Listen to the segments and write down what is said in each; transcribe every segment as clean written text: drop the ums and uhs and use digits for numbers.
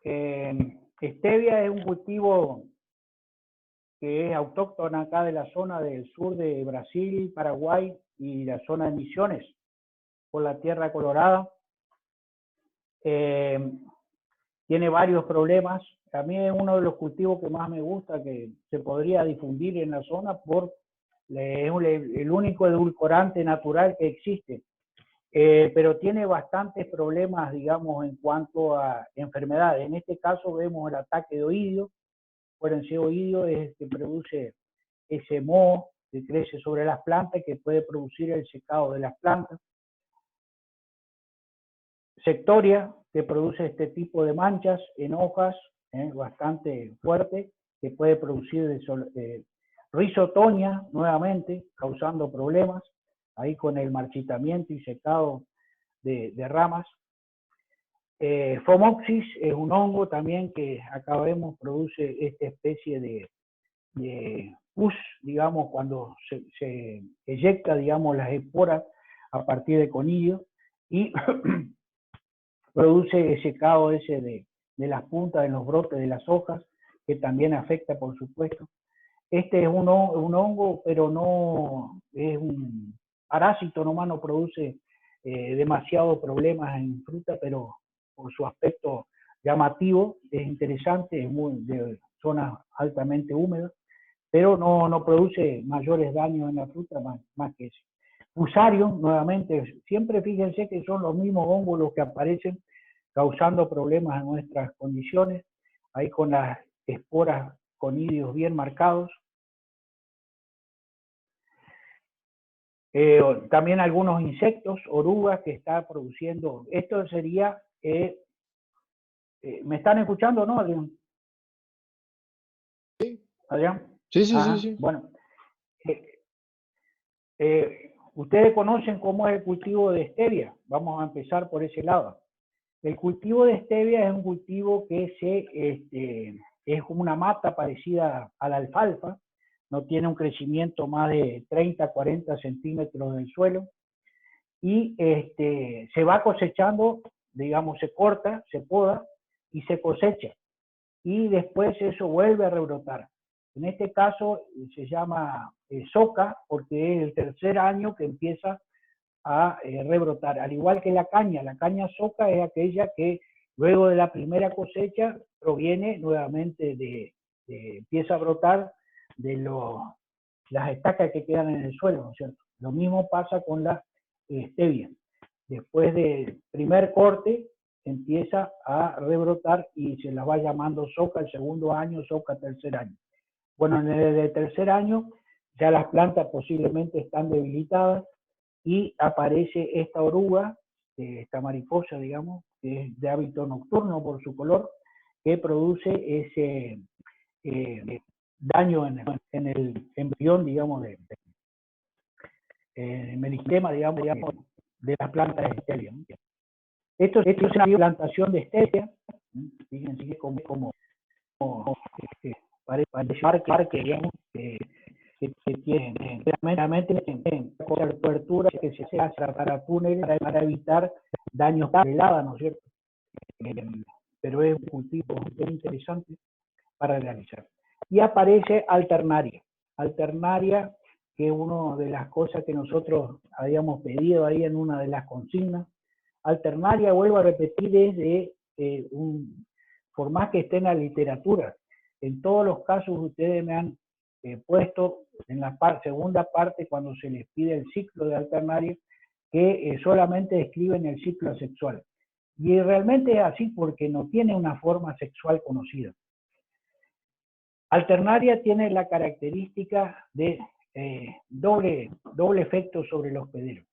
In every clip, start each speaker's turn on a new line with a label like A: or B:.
A: Stevia es un cultivo que es autóctona acá de la zona del sur de Brasil, Paraguay y la zona de Misiones, por la Tierra Colorada. Tiene varios problemas. A mí es uno de los cultivos que más me gusta, que se podría difundir en la zona por es el único edulcorante natural que existe. Pero tiene bastantes problemas, digamos, en cuanto a enfermedades. En este caso vemos el ataque de oidio. Ese oidio es el que produce ese moho que crece sobre las plantas, que puede producir el secado de las plantas. Sectoria, que produce este tipo de manchas en hojas, bastante fuerte, que puede producir rizotonia nuevamente, causando problemas, ahí con el marchitamiento y secado de ramas. Phomopsis es un hongo también que acá vemos, produce esta especie de pus, digamos, cuando se eyecta, digamos, las esporas a partir de conillos, y produce ese secado ese de las puntas de los brotes de las hojas, que también afecta, por supuesto. Este es un hongo, pero no es un parásito, nomás no produce demasiados problemas en fruta, pero por su aspecto llamativo es interesante, es muy de zonas altamente húmedas, pero no produce mayores daños en la fruta más que ese. Fusarium, nuevamente, siempre fíjense que son los mismos hongos los que aparecen causando problemas en nuestras condiciones, ahí con las esporas conidios bien marcados. También algunos insectos, orugas que está produciendo. Esto sería, ¿me están escuchando, no, Adrián?
B: Sí.
A: ¿Adrián?
B: Sí, sí, sí, sí.
A: Bueno, ustedes conocen cómo es el cultivo de stevia. Vamos a empezar por ese lado. El cultivo de stevia es un cultivo que es como una mata parecida a la alfalfa, no tiene un crecimiento más de 30, 40 centímetros del suelo, y se va cosechando, digamos, se corta, se poda y se cosecha, y después eso vuelve a rebrotar. En este caso se llama soca, porque es el tercer año que empieza a rebrotar, al igual que la caña soca es aquella que luego de la primera cosecha proviene nuevamente empieza a brotar de las estacas que quedan en el suelo, ¿no es cierto? Lo mismo pasa con la stevia. Después del primer corte empieza a rebrotar y se la va llamando soca el segundo año, soca tercer año. Bueno, en el tercer año ya las plantas posiblemente están debilitadas y aparece esta oruga, esta mariposa, digamos, que es de hábito nocturno por su color, que produce ese daño en el embrión, digamos, meristema, digamos, de las plantas de stevia. Esto es una plantación de stevia, fíjense como parque, digamos, que tiene realmente cobertura que se hace para túneles para evitar daños de helada, ¿no es cierto? Pero es un cultivo muy interesante para realizar. Y aparece alternaria. Alternaria, que es una de las cosas que nosotros habíamos pedido ahí en una de las consignas. Alternaria, vuelvo a repetir, es por más que esté en la literatura, en todos los casos ustedes me han puesto en la segunda parte, cuando se les pide el ciclo de alternaria, que solamente describen el ciclo sexual. Y realmente es así porque no tiene una forma sexual conocida. Alternaria tiene la característica de doble efecto sobre los hospederos.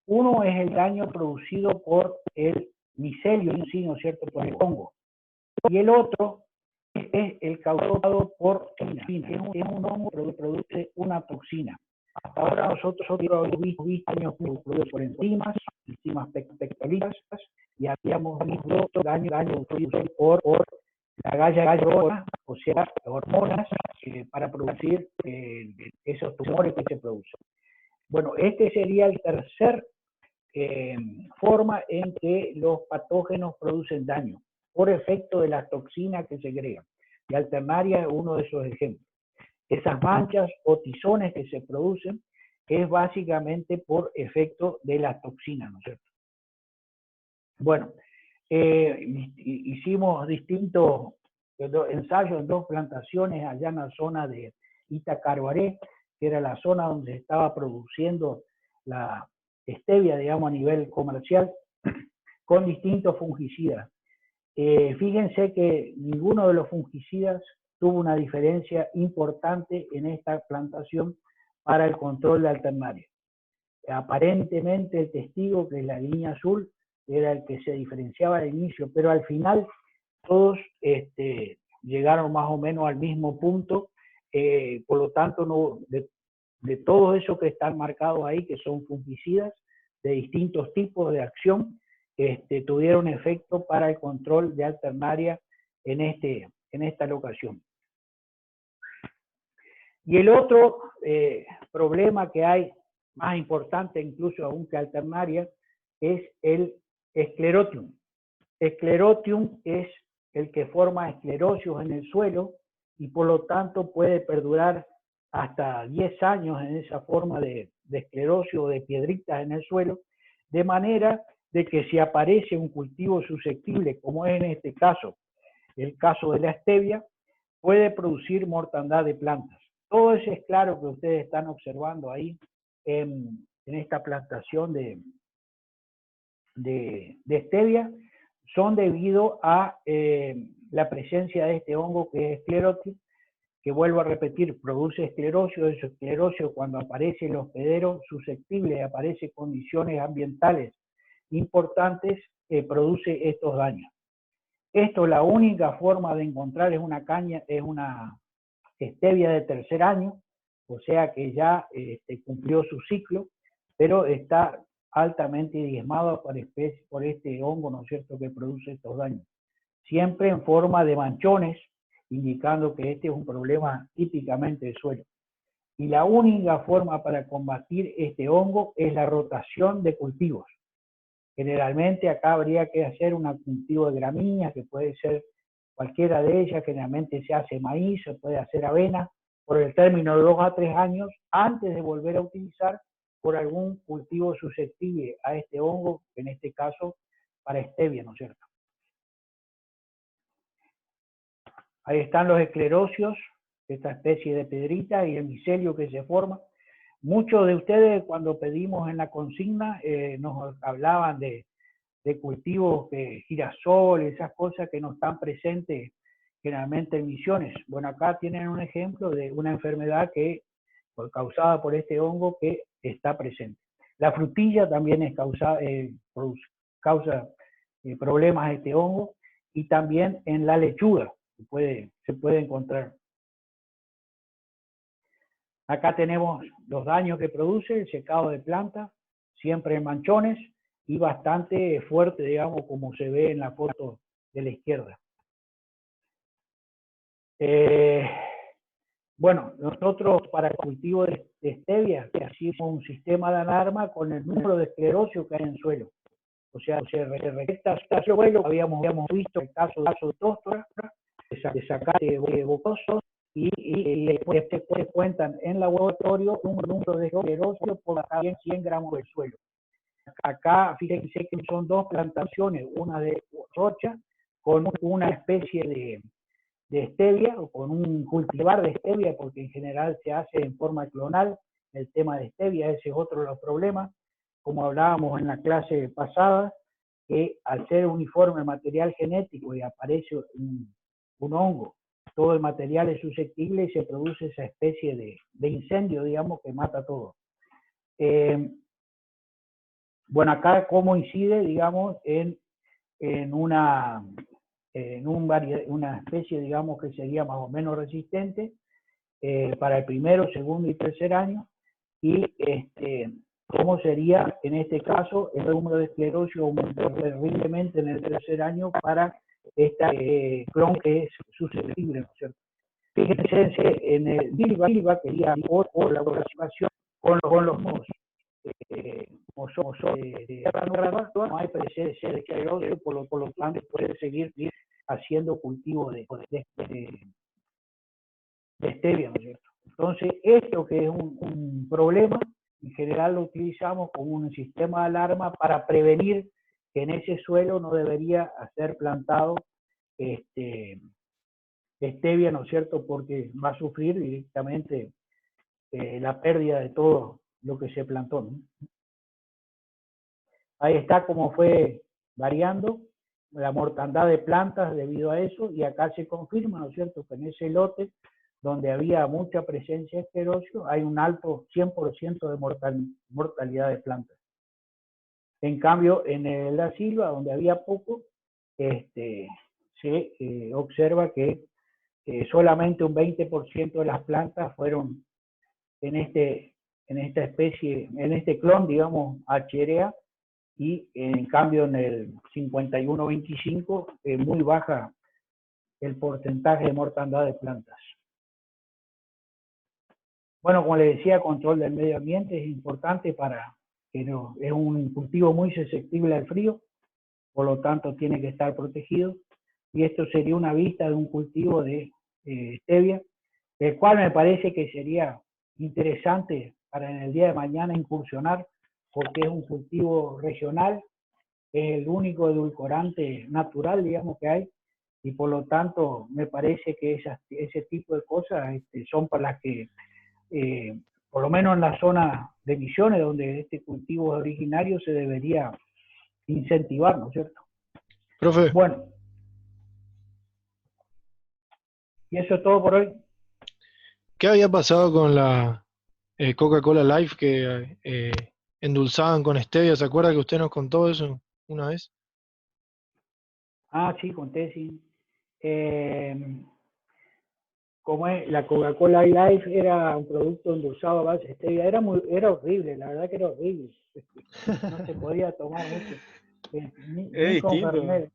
A: Uno es el daño producido por el micelio en sí, ¿no es cierto?, por el hongo. Y el otro es el causado por toxina. Es un hongo que produce una toxina. Hasta ahora nosotros hemos visto daños producidos por enzimas pectolíticas, y habíamos visto daño producido por la galla, o sea, hormonas para producir esos tumores que se producen. Bueno, este sería el tercer forma en que los patógenos producen daño. por efecto de las toxinas que segregan. Y Alternaria es uno de esos ejemplos. Esas manchas o tizones que se producen es básicamente por efecto de las toxinas, ¿no es cierto? Bueno, hicimos distintos ensayos en 2 plantaciones allá en la zona de Itacaruaré, que era la zona donde se estaba produciendo la stevia, digamos, a nivel comercial, con distintos fungicidas. Fíjense que ninguno de los fungicidas tuvo una diferencia importante en esta plantación para el control de Alternaria. Aparentemente el testigo, que es la línea azul, era el que se diferenciaba al inicio, pero al final todos llegaron más o menos al mismo punto, por lo tanto no, de todo eso que están marcados ahí, que son fungicidas de distintos tipos de acción, tuvieron efecto para el control de Alternaria en esta locación. Y el otro problema que hay, más importante incluso aún que Alternaria, es el Sclerotium. Sclerotium es el que forma esclerosios en el suelo y por lo tanto puede perdurar hasta 10 años en esa forma de esclerosio o de piedritas en el suelo, de manera de que si aparece un cultivo susceptible, como es en este caso, el caso de la stevia, puede producir mortandad de plantas. Todo eso es claro que ustedes están observando ahí en esta plantación de stevia, son debido a la presencia de este hongo que es Sclerotium, que vuelvo a repetir, produce esclerosio. Ese esclerosio, cuando aparece en los hospederos susceptibles, aparece condiciones ambientales importantes, produce estos daños. Esto, la única forma de encontrar es una caña, es una stevia de 3er año, o sea que ya cumplió su ciclo, pero está altamente diezmado por este hongo, ¿no es cierto?, que produce estos daños. Siempre en forma de manchones, indicando que este es un problema típicamente de suelo. Y la única forma para combatir este hongo es la rotación de cultivos. Generalmente acá habría que hacer un cultivo de gramíneas, que puede ser cualquiera de ellas, generalmente se hace maíz, se puede hacer avena, por el término de 2 a 3 años, antes de volver a utilizar por algún cultivo susceptible a este hongo, en este caso para stevia, ¿no es cierto? Ahí están los esclerosios, esta especie de pedrita y el micelio que se forma. Muchos de ustedes cuando pedimos en la consigna nos hablaban de cultivos de girasol, esas cosas que no están presentes generalmente en Misiones. Bueno, acá tienen un ejemplo de una enfermedad que causada por este hongo que está presente. La frutilla también es causa problemas este hongo, y también en la lechuga se puede encontrar. Acá tenemos los daños que produce, el secado de plantas, siempre en manchones y bastante fuerte, digamos, como se ve en la foto de la izquierda. Bueno, nosotros para el cultivo de stevia hicimos un sistema de alarma con el número de esclerosios que hay en el suelo. O sea, se recolecta el suelo, habíamos visto el caso de tóstora, de sacar bocosos, y después cuentan en laboratorio un número de esclerosios por cada 100 gramos del suelo. Acá, fíjense que son 2 plantaciones, una de rocha con una especie de stevia, o con un cultivar de stevia, porque en general se hace en forma clonal el tema de stevia. Ese es otro de los problemas, como hablábamos en la clase pasada, que al ser uniforme el material genético y aparece un hongo, todo el material es susceptible y se produce esa especie de incendio, digamos, que mata todo. Bueno, acá cómo incide, digamos, en una especie, digamos, que sería más o menos resistente para el primero, segundo y tercer año, y cómo sería en este caso el número de esclerosio aumentó terriblemente en el tercer año para esta clon que es susceptible, ¿no es cierto? Fíjense en el Bilba quería por la aproximación con los mosquitos. como somos de nueva, no hay presencia de esclerosis, por lo tanto puede seguir haciendo cultivo de stevia, ¿no es cierto? Entonces, esto que es un problema, en general lo utilizamos como un sistema de alarma para prevenir que en ese suelo no debería ser plantado stevia, ¿no es cierto? Porque va a sufrir directamente la pérdida de todo lo que se plantó, ¿no? Ahí está cómo fue variando la mortandad de plantas debido a eso, y acá se confirma, ¿no es cierto?, que en ese lote donde había mucha presencia de esclerocio, hay un alto 100% de mortalidad de plantas. En cambio, en la silva, donde había poco, se observa que solamente un 20% de las plantas fueron en esta especie, en este clon, digamos, Acherea, y en cambio en el 51-25 muy baja el porcentaje de mortandad de plantas. Bueno, como les decía, control del medio ambiente es importante para que no, es un cultivo muy susceptible al frío, por lo tanto tiene que estar protegido, y esto sería una vista de un cultivo de stevia, el cual me parece que sería interesante para en el día de mañana incursionar, porque es un cultivo regional, es el único edulcorante natural, digamos, que hay, y por lo tanto me parece que ese tipo de cosas son para las que, por lo menos en la zona de Misiones, donde este cultivo es originario, se debería incentivar, ¿no es cierto?
B: Profe,
A: Bueno, y eso es todo por hoy.
B: ¿qué había pasado con la Coca-Cola Life que endulzaban con stevia? ¿Se acuerda que usted nos contó eso una vez?
A: Ah, sí, conté, sí. Como es, la Coca-Cola Life era un producto endulzado a base de stevia, era horrible, la verdad que era horrible. No se podía tomar mucho,
B: Es
A: ni con
B: distinto.
A: Fernet.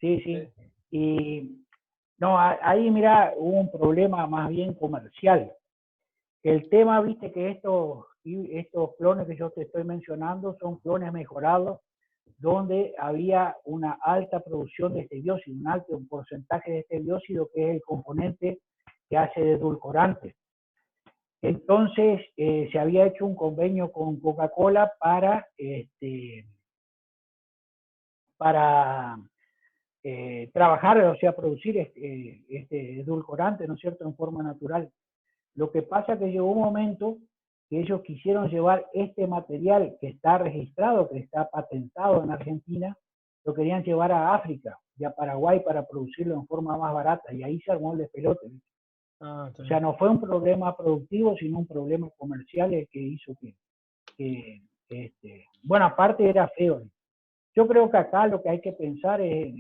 A: Sí,
B: Eh,
A: sí. Y no, ahí mira, hubo un problema más bien comercial. El tema, viste, que estos clones que yo te estoy mencionando son clones mejorados, donde había una alta producción de este dióxido, un alto porcentaje de este dióxido, que es el componente que hace de edulcorante. Entonces, se había hecho un convenio con Coca-Cola para trabajar, o sea, producir este edulcorante, ¿no es cierto?, en forma natural. Lo que pasa es que llegó un momento que ellos quisieron llevar este material que está registrado, que está patentado en Argentina, lo querían llevar a África y a Paraguay para producirlo en forma más barata, y ahí se armó el despelote.
B: está
A: O sea,
B: bien.
A: no fue un problema productivo, sino un problema comercial el que hizo bueno, aparte era feo. Yo creo que acá lo que hay que pensar es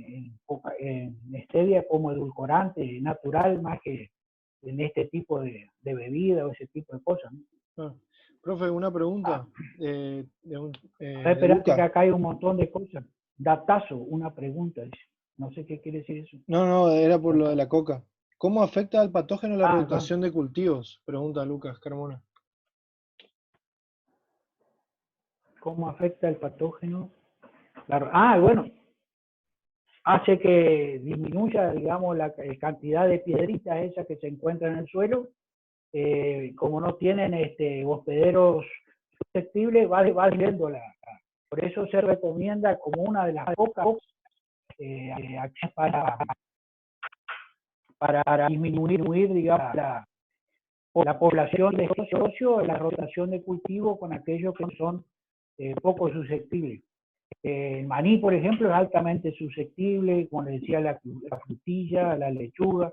A: en stevia como edulcorante natural, más que en este tipo de bebida o ese tipo de cosas, ¿no?
B: Ah, profe, una
A: Ah,
B: pregunta
A: a ver,
B: de
A: espérate que
B: Lucas.
A: acá hay un montón de cosas. Datazo, una pregunta. No sé qué quiere decir eso.
B: No, no, era por lo de
A: Datazo.
B: la coca. ¿Cómo afecta al patógeno la
A: Ah, bueno.
B: rotación de cultivos? Pregunta Lucas Carmona.
A: ¿Cómo afecta el patógeno? Claro. Ah, bueno, hace que disminuya, digamos, la cantidad de piedritas esas que se encuentran en el suelo. Como no tienen hospederos susceptibles, va disminuyendo por eso se recomienda como una de las pocas acciones para disminuir, digamos, la población de socio, la rotación de cultivo con aquellos que son poco susceptibles. El maní, por ejemplo, es altamente susceptible, como les decía, la frutilla, la lechuga,